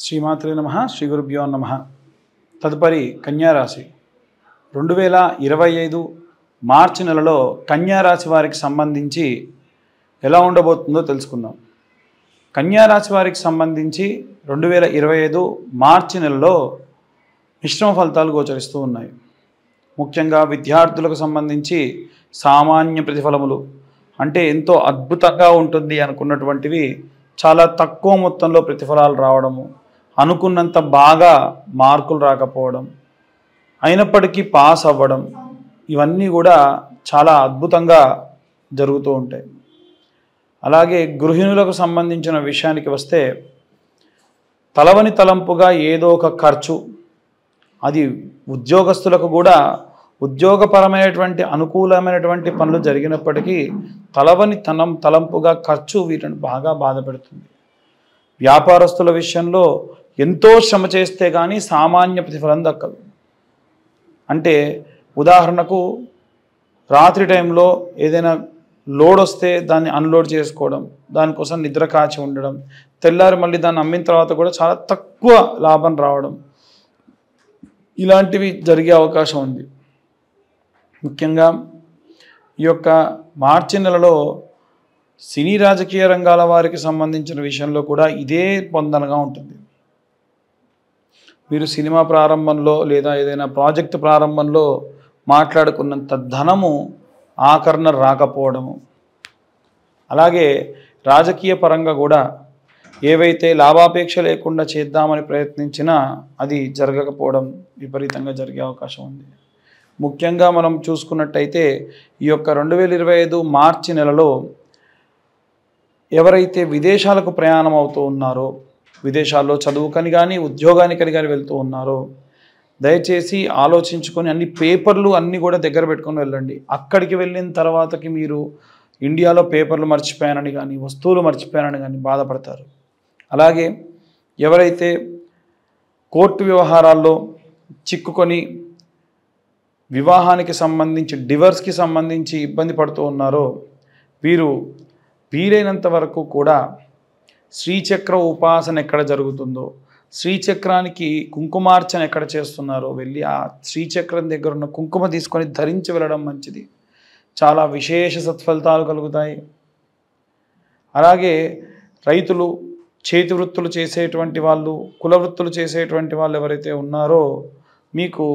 శ్రీమాత్రే నమః శ్రీ గురుభ్యో నమః. తదుపరి కన్యారాశి 2025 మార్చి నెలలో కన్యారాశి వారికి సంబంధించి ఎలా ఉండబోతుందో తెలుసుకుందాం. కన్యారాశి వారికి సంబంధించి 2025 మార్చి నెలలో మిశ్రమ ఫలితాలు గోచరిస్తూ ఉన్నాయి. ముఖ్యంగా విద్యార్థులకు సంబంధించి సామాన్య ప్రతిఫలములు అంటే ఎంతో అద్భుతంగా ఉంటుంది అనుకున్నటువంటివి చాలా తక్కువ మొత్తంలో ప్రతిఫలాలు రావడము, అనుకున్నంత బాగా మార్కులు రాకపోవడం, అయినప్పటికీ పాస్ అవ్వడం, ఇవన్నీ కూడా చాలా అద్భుతంగా జరుగుతూ ఉంటాయి. అలాగే గృహిణులకు సంబంధించిన విషయానికి వస్తే తలవని తలంపుగా ఏదో ఒక ఖర్చు, అది ఉద్యోగస్తులకు కూడా ఉద్యోగపరమైనటువంటి అనుకూలమైనటువంటి పనులు జరిగినప్పటికీ తలంపుగా ఖర్చు వీటిని బాగా బాధపెడుతుంది. వ్యాపారస్తుల విషయంలో ఎంతో శ్రమ చేస్తే కానీ సామాన్య ప్రతిఫలం దక్కదు. అంటే ఉదాహరణకు రాత్రి టైంలో ఏదైనా లోడ్ వస్తే దాన్ని అన్లోడ్ చేసుకోవడం, దానికోసం నిద్ర కాచి ఉండడం, తెల్లారి మళ్ళీ దాన్ని అమ్మిన తర్వాత కూడా చాలా తక్కువ లాభం రావడం, ఇలాంటివి జరిగే అవకాశం ఉంది. ముఖ్యంగా ఈ యొక్క మార్చి నెలలో సినీ రాజకీయ రంగాల వారికి సంబంధించిన విషయంలో కూడా ఇదే పొందనగా ఉంటుంది. మీరు సినిమా ప్రారంభంలో లేదా ఏదైనా ప్రాజెక్ట్ ప్రారంభంలో మాట్లాడుకున్నంత ధనము ఆకరణ రాకపోవడము, అలాగే రాజకీయ పరంగా కూడా ఏవైతే లాభాపేక్ష లేకుండా చేద్దామని ప్రయత్నించినా అది జరగకపోవడం విపరీతంగా జరిగే అవకాశం ఉంది. ముఖ్యంగా మనం చూసుకున్నట్టయితే ఈ యొక్క 2025 మార్చి నెలలో ఎవరైతే విదేశాలకు ప్రయాణం అవుతూ ఉన్నారో, విదేశాల్లో చదువుకని కానీ ఉద్యోగానికని కానీ వెళ్తూ ఉన్నారో, దయచేసి ఆలోచించుకొని అన్ని పేపర్లు అన్నీ కూడా దగ్గర పెట్టుకొని వెళ్ళండి. అక్కడికి వెళ్ళిన తర్వాతకి మీరు ఇండియాలో పేపర్లు మర్చిపోయానని కానీ వస్తువులు మర్చిపోయానని కానీ బాధపడతారు. అలాగే ఎవరైతే కోర్టు వ్యవహారాల్లో చిక్కుకొని వివాహానికి సంబంధించి డివర్స్కి సంబంధించి ఇబ్బంది పడుతూ ఉన్నారో వీరు వీలైనంత వరకు కూడా శ్రీచక్ర ఉపాసన ఎక్కడ జరుగుతుందో, శ్రీచక్రానికి కుంకుమార్చన ఎక్కడ చేస్తున్నారో వెళ్ళి ఆ శ్రీచక్రం దగ్గర ఉన్న కుంకుమ తీసుకొని ధరించి వెళ్ళడం మంచిది. చాలా విశేష సత్ఫలితాలు కలుగుతాయి. అలాగే రైతులు, చేతి వృత్తులు చేసేటువంటి వాళ్ళు, కుల వృత్తులు చేసేటువంటి వాళ్ళు ఎవరైతే ఉన్నారో మీకు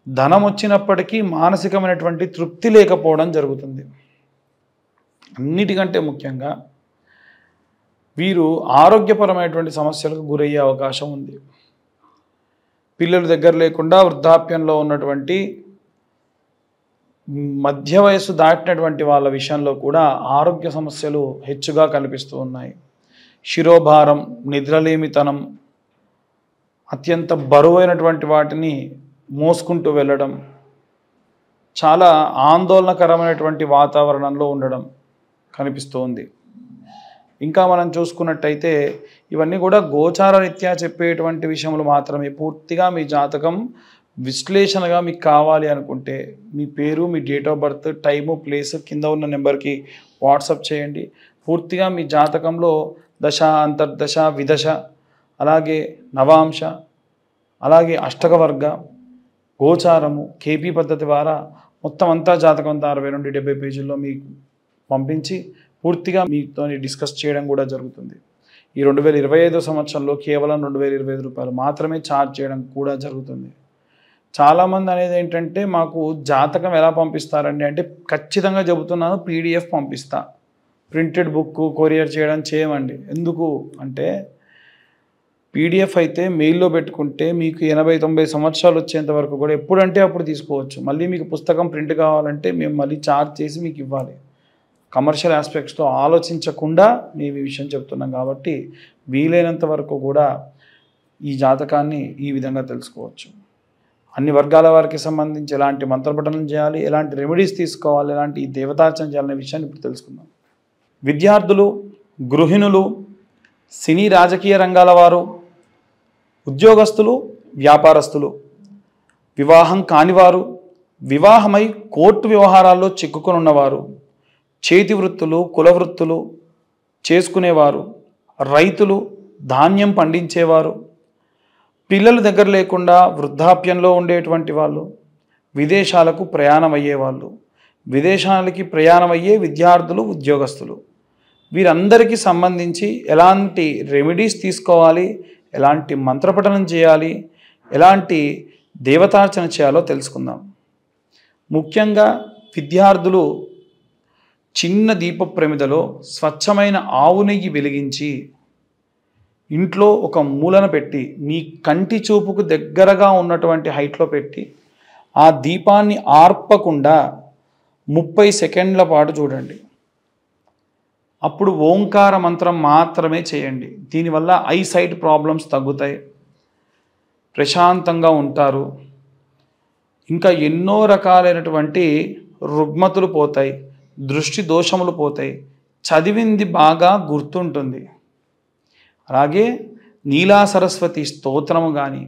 ధనం వచ్చినప్పటికీ మానసికమైనటువంటి తృప్తి లేకపోవడం జరుగుతుంది. అన్నిటికంటే ముఖ్యంగా వీరు ఆరోగ్యపరమైనటువంటి సమస్యలకు గురయ్యే అవకాశం ఉంది. పిల్లలు దగ్గర లేకుండా వృద్ధాప్యంలో ఉన్నటువంటి మధ్య వయస్సు దాటినటువంటి వాళ్ళ విషయంలో కూడా ఆరోగ్య సమస్యలు హెచ్చుగా కనిపిస్తూ ఉన్నాయి. శిరోభారం, నిద్రలేమితనం, అత్యంత బరువైనటువంటి వాటిని మోసుకుంటూ వెళ్ళడం, చాలా ఆందోళనకరమైనటువంటి వాతావరణంలో ఉండడం కనిపిస్తోంది. ఇంకా మనం చూసుకున్నట్టయితే ఇవన్నీ కూడా గోచార రీత్యా చెప్పేటువంటి విషయములు మాత్రమే. పూర్తిగా మీ జాతకం విశ్లేషణగా మీకు కావాలి అనుకుంటే మీ పేరు, మీ date of birth, time, place కింద ఉన్న నెంబర్కి వాట్సాప్ చేయండి. పూర్తిగా మీ జాతకంలో దశ, అంతర్దశ, విదశ, అలాగే నవాంశ, అలాగే అష్టక వర్గ, గోచారము, కేపీ పద్ధతి ద్వారా మొత్తం అంతా జాతకం అంతా 60 నుండి 70 పేజీల్లో మీకు పంపించి పూర్తిగా మీతో డిస్కస్ చేయడం కూడా జరుగుతుంది. ఈ 2025 సంవత్సరంలో కేవలం 2025 రూపాయలు మాత్రమే ఛార్జ్ చేయడం కూడా జరుగుతుంది. చాలామంది అనేది ఏంటంటే మాకు జాతకం ఎలా పంపిస్తారండి అంటే, ఖచ్చితంగా చెబుతున్నాను PDF పంపిస్తా, ప్రింటెడ్ బుక్ కొరియర్ చేయమండి. ఎందుకు అంటే PDF అయితే మెయిల్లో పెట్టుకుంటే మీకు 80-90 సంవత్సరాలు వచ్చేంత వరకు కూడా ఎప్పుడంటే అప్పుడు తీసుకోవచ్చు. మళ్ళీ మీకు పుస్తకం ప్రింట్ కావాలంటే మేము మళ్ళీ ఛార్జ్ చేసి మీకు ఇవ్వాలి. కమర్షియల్ ఆస్పెక్ట్స్తో ఆలోచించకుండా మేము ఈ విషయం చెప్తున్నాం కాబట్టి వీలైనంత వరకు కూడా ఈ జాతకాన్ని ఈ విధంగా తెలుసుకోవచ్చు. అన్ని వర్గాల వారికి సంబంధించి ఎలాంటి మంత్రపఠనం చేయాలి, ఎలాంటి రెమెడీస్ తీసుకోవాలి, ఎలాంటి దేవతార్చన చేయాలనే విషయాన్ని ఇప్పుడు తెలుసుకుందాం. విద్యార్థులు, గృహిణులు, సినీ రాజకీయ రంగాల వారు, ఉద్యోగస్తులు, వ్యాపారస్తులు, వివాహం కానివారు, వివాహమై కోర్టు వ్యవహారాల్లో చిక్కుకొని ఉన్నవారు, చేతి వృత్తులు, కుల వృత్తులు చేసుకునేవారు, రైతులు, ధాన్యం పండించేవారు, పిల్లలు దగ్గర లేకుండా వృద్ధాప్యంలో ఉండేటువంటి వాళ్ళు, విదేశాలకు ప్రయాణం అయ్యేవాళ్ళు, విదేశాలకి ప్రయాణం అయ్యే విద్యార్థులు, ఉద్యోగస్తులు, వీరందరికీ సంబంధించి ఎలాంటి రెమెడీస్ తీసుకోవాలి, ఎలాంటి మంత్రపఠనం చేయాలి, ఎలాంటి దేవతార్చన చేయాలో తెలుసుకుందాం. ముఖ్యంగా విద్యార్థులు చిన్న దీప ప్రమిదలో స్వచ్ఛమైన ఆవు నెయ్యి వెలిగించి ఇంట్లో ఒక మూలన పెట్టి మీ కంటి చూపుకు దగ్గరగా ఉన్నటువంటి హైట్లో పెట్టి ఆ దీపాన్ని ఆర్పకుండా 30 సెకండ్ల పాటు చూడండి. అప్పుడు ఓంకార మంత్రం మాత్రమే చేయండి. దీనివల్ల ఐసైట్ ప్రాబ్లమ్స్ తగ్గుతాయి, ప్రశాంతంగా ఉంటారు, ఇంకా ఎన్నో రకాలైనటువంటి రుగ్మతులు పోతాయి, దృష్టి దోషములు పోతాయి, చదివింది బాగా గుర్తుంటుంది. అలాగే నీలా సరస్వతి స్తోత్రము కానీ,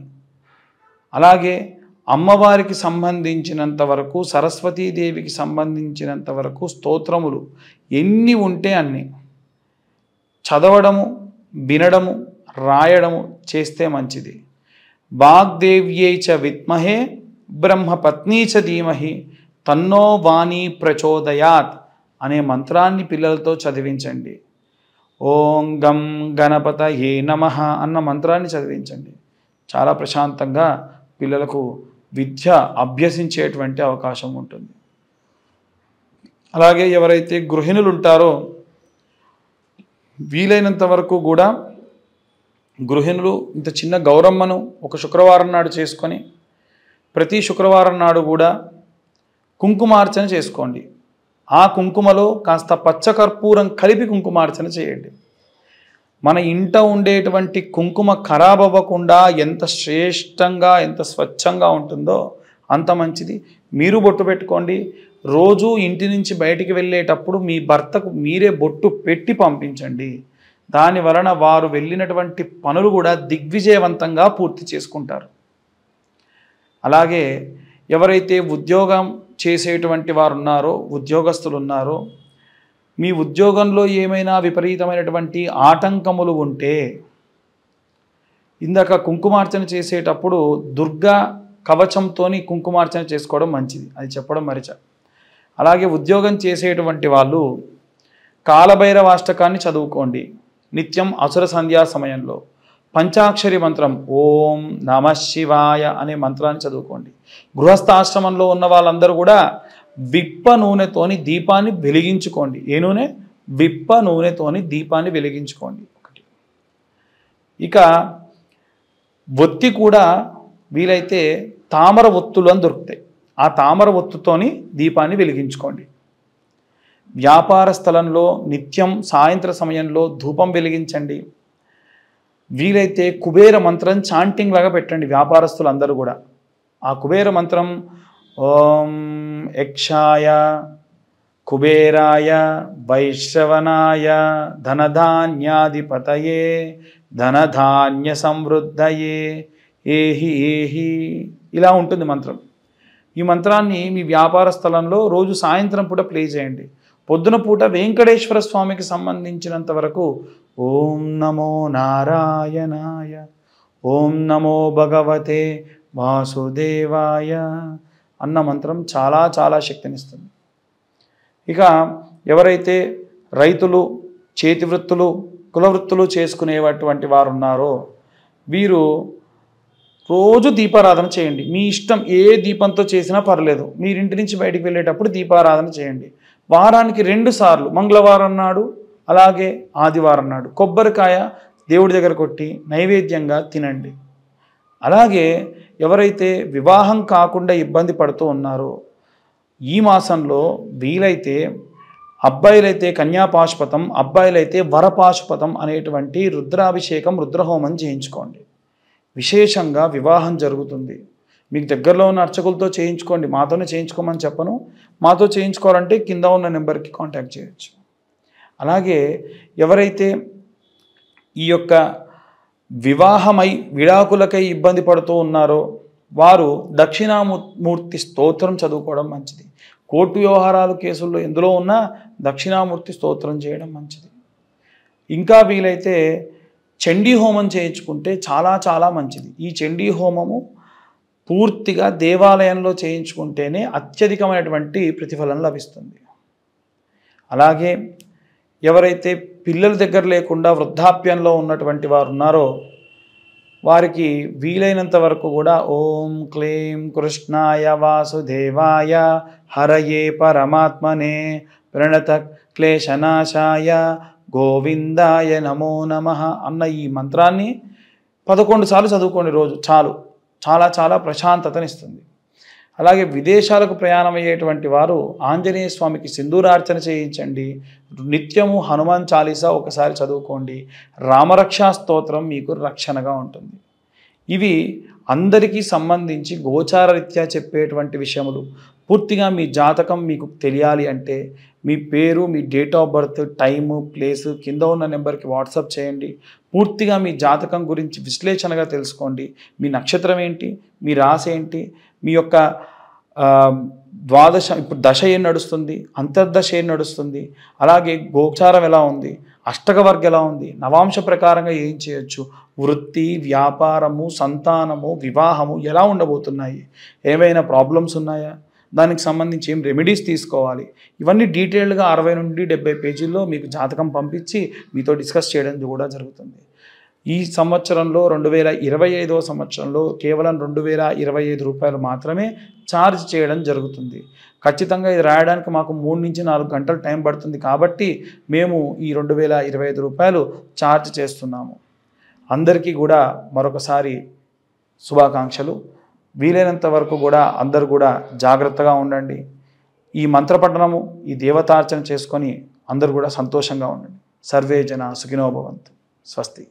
అలాగే అమ్మవారికి సంబంధించినంత వరకు, సరస్వతీదేవికి సంబంధించినంత వరకు స్తోత్రములు ఎన్ని ఉంటే అన్ని చదవడము, వినడము, రాయడము చేస్తే మంచిది. వాగ్దేవ్యై చ విద్మహే బ్రహ్మపత్నీ చ ధీమహి తన్నో వాణి ప్రచోదయాత్ అనే మంత్రాన్ని పిల్లలతో చదివించండి. ఓం గం గణపతయే నమః అన్న మంత్రాన్ని చదివించండి. చాలా ప్రశాంతంగా పిల్లలకు విద్య అభ్యసించేటువంటి అవకాశం ఉంటుంది. అలాగే ఎవరైతే గృహిణులు ఉంటారో వీలైనంత వరకు కూడా గృహిణులు ఇంత చిన్న గౌరమ్మను ఒక శుక్రవారం నాడు చేసుకొని ప్రతి శుక్రవారం నాడు కూడా కుంకుమార్చన చేసుకోండి. ఆ కుంకుమలో కాస్త పచ్చకర్పూరం కలిపి కుంకుమార్చన చేయండి. మన ఇంట ఉండేటువంటి కుంకుమ ఖరాబ్ అవ్వకుండా ఎంత శ్రేష్టంగా, ఎంత స్వచ్ఛంగా ఉంటుందో అంత మంచిది. మీరు బొట్టు పెట్టుకోండి. రోజు ఇంటి నుంచి బయటికి వెళ్ళేటప్పుడు మీ భర్తకు మీరే బొట్టు పెట్టి పంపించండి. దాని వలన వారు వెళ్ళినటువంటి పనులు కూడా దిగ్విజయవంతంగా పూర్తి చేసుకుంటారు. అలాగే ఎవరైతే ఉద్యోగం చేసేటువంటి వారు ఉన్నారో, ఉద్యోగస్తులు ఉన్నారో, మీ ఉద్యోగంలో ఏమైనా విపరీతమైనటువంటి ఆటంకములు ఉంటే ఇందాక కుంకుమార్చన చేసేటప్పుడు దుర్గా కవచంతో కుంకుమార్చన చేసుకోవడం మంచిది, అది చెప్పడం మరిచా. అలాగే ఉద్యోగం చేసేటువంటి వాళ్ళు కాలభైరవాష్టకాన్ని చదువుకోండి నిత్యం అసుర సంధ్యా సమయంలో. పంచాక్షరి మంత్రం ఓం నమ శివాయ అనే మంత్రాన్ని చదువుకోండి. గృహస్థాశ్రమంలో ఉన్న వాళ్ళందరూ కూడా విప్ప నూనెతోని దీపాన్ని వెలిగించుకోండి. ఏ నూనె? విప్ప నూనెతోని దీపాన్ని వెలిగించుకోండి. ఒకటి. ఇక ఒత్తి కూడా వీలైతే తామర ఒత్తులు అని దొరుకుతాయి, ఆ తామర ఒత్తుతోని దీపాన్ని వెలిగించుకోండి. వ్యాపార స్థలంలో నిత్యం సాయంత్ర సమయంలో ధూపం వెలిగించండి. వీలైతే కుబేర మంత్రం చాంటింగ్ లాగా పెట్టండి వ్యాపారస్తులు అందరూ కూడా. ఆ కుబేర మంత్రం ఓం యక్షాయ కుబేరాయ వైశ్రవణాయ ధనధాన్యాధిపతయే ధనధాన్య సమృద్ధయే ఏహి ఏహి ఇలా ఉంటుంది మంత్రం. ఈ మంత్రాన్ని మీ వ్యాపార స్థలంలో రోజు సాయంత్రం పూట ప్లే చేయండి. పొద్దున పూట వెంకటేశ్వర స్వామికి సంబంధించినంత వరకు ఓం నమో నారాయణాయ ఓం నమో భగవతే వాసుదేవాయ అన్న మంత్రం చాలా చాలా శక్తినిస్తుంది. ఇక ఎవరైతే రైతులు, చేతి వృత్తులు, కుల వృత్తులు చేసుకునేటువంటి వారు ఉన్నారో వీరు రోజు దీపారాధన చేయండి. మీ ఇష్టం, ఏ దీపంతో చేసినా పర్లేదు. మీరింటి నుంచి బయటికి వెళ్ళేటప్పుడు దీపారాధన చేయండి. వారానికి 2 సార్లు, మంగళవారం నాడు అలాగే ఆదివారం నాడు కొబ్బరికాయ దేవుడి దగ్గర కొట్టి నైవేద్యంగా తినండి. అలాగే ఎవరైతే వివాహం కాకుండా ఇబ్బంది పడుతూ ఉన్నారో ఈ మాసంలో వీలైతే అబ్బాయిలైతే కన్యాపాశుపతం, అబ్బాయిలైతే వరపాశుపతం అనేటువంటి రుద్రాభిషేకం, రుద్రహోమం చేయించుకోండి. విశేషంగా వివాహం జరుగుతుంది. మీకు దగ్గరలో ఉన్న అర్చకులతో చేయించుకోండి, మాతోనే చేయించుకోమని చెప్పను. మాతో చేయించుకోవాలంటే కింద ఉన్న నెంబర్కి కాంటాక్ట్ చేయొచ్చు. అలాగే ఎవరైతే ఈ యొక్క వివాహమై విడాకులకై ఇబ్బంది పడుతూ ఉన్నారో వారు దక్షిణామూర్తి స్తోత్రం చదువుకోవడం మంచిది. కోర్టు వ్యవహారాలు కేసుల్లో ఎందులో ఉన్నా దక్షిణామూర్తి స్తోత్రం చేయడం మంచిది. ఇంకా వీలైతే చండీ హోమం చేయించుకుంటే చాలా చాలా మంచిది. ఈ చండీ హోమము పూర్తిగా దేవాలయంలో చేయించుకుంటేనే అత్యధికమైనటువంటి ప్రతిఫలం లభిస్తుంది. అలాగే ఎవరైతే పిల్లల దగ్గర లేకుండా వృద్ధాప్యంలో ఉన్నటువంటి వారు ఉన్నారో వారికి వీలైనంత వరకు కూడా ఓం క్లీం కృష్ణాయ వాసుదేవాయ హరయే పరమాత్మనే ప్రణత క్లేశనాశాయ గోవిందాయ నమో నమః అన్న ఈ మంత్రాన్ని 11 సార్లు చదువుకోండి రోజు. చాలు, చాలా చాలా ప్రశాంతతనిస్తుంది. అలాగే విదేశాలకు ప్రయాణం అయ్యేటువంటి వారు ఆంజనేయ స్వామికి సింధూరార్చన చేయించండి. నిత్యము హనుమాన్ చాలీసా ఒకసారి చదువుకోండి. రామరక్షా స్తోత్రం మీకు రక్షణగా ఉంటుంది. ఇవి అందరికీ సంబంధించి గోచార రీత్యా చెప్పేటువంటి విషయములు. పూర్తిగా మీ జాతకం మీకు తెలియాలి అంటే మీ పేరు, మీ date of birth, time, place కింద ఉన్న నెంబర్కి వాట్సాప్ చేయండి. పూర్తిగా మీ జాతకం గురించి విశ్లేషణగా తెలుసుకోండి. మీ నక్షత్రం ఏంటి, మీ రాశి ఏంటి, మీ యొక్క ద్వాదశ ఇప్పుడు దశ ఏం నడుస్తుంది, అంతర్దశ ఏం నడుస్తుంది, అలాగే గోచారం ఎలా ఉంది, అష్టక వర్గం ఎలా ఉంది, నవాంశ ప్రకారంగా ఏం చేయొచ్చు, వృత్తి, వ్యాపారము, సంతానము, వివాహము ఎలా ఉండబోతున్నాయి, ఏమైనా ప్రాబ్లమ్స్ ఉన్నాయా, దానికి సంబంధించి ఏం రెమెడీస్ తీసుకోవాలి, ఇవన్నీ డీటెయిల్డ్గా 60 నుండి 70 పేజీల్లో మీకు జాతకం పంపించి మీతో డిస్కస్ చేయడం కూడా జరుగుతుంది. ఈ సంవత్సరంలో 2025వ సంవత్సరంలో కేవలం 2025 రూపాయలు మాత్రమే ఛార్జ్ చేయడం జరుగుతుంది. ఖచ్చితంగా ఇది రాయడానికి మాకు 3 నుంచి 4 గంటలు టైం పడుతుంది కాబట్టి మేము ఈ 2025 రూపాయలు ఛార్జ్ చేస్తున్నాము. అందరికీ కూడా మరొకసారి శుభాకాంక్షలు. వీలైనంత వరకు కూడా అందరూ కూడా జాగ్రత్తగా ఉండండి. ఈ మంత్రపఠనము, ఈ దేవతార్చన చేసుకొని అందరూ కూడా సంతోషంగా ఉండండి. సర్వే జన సుఖినో భవంతు. స్వస్తి.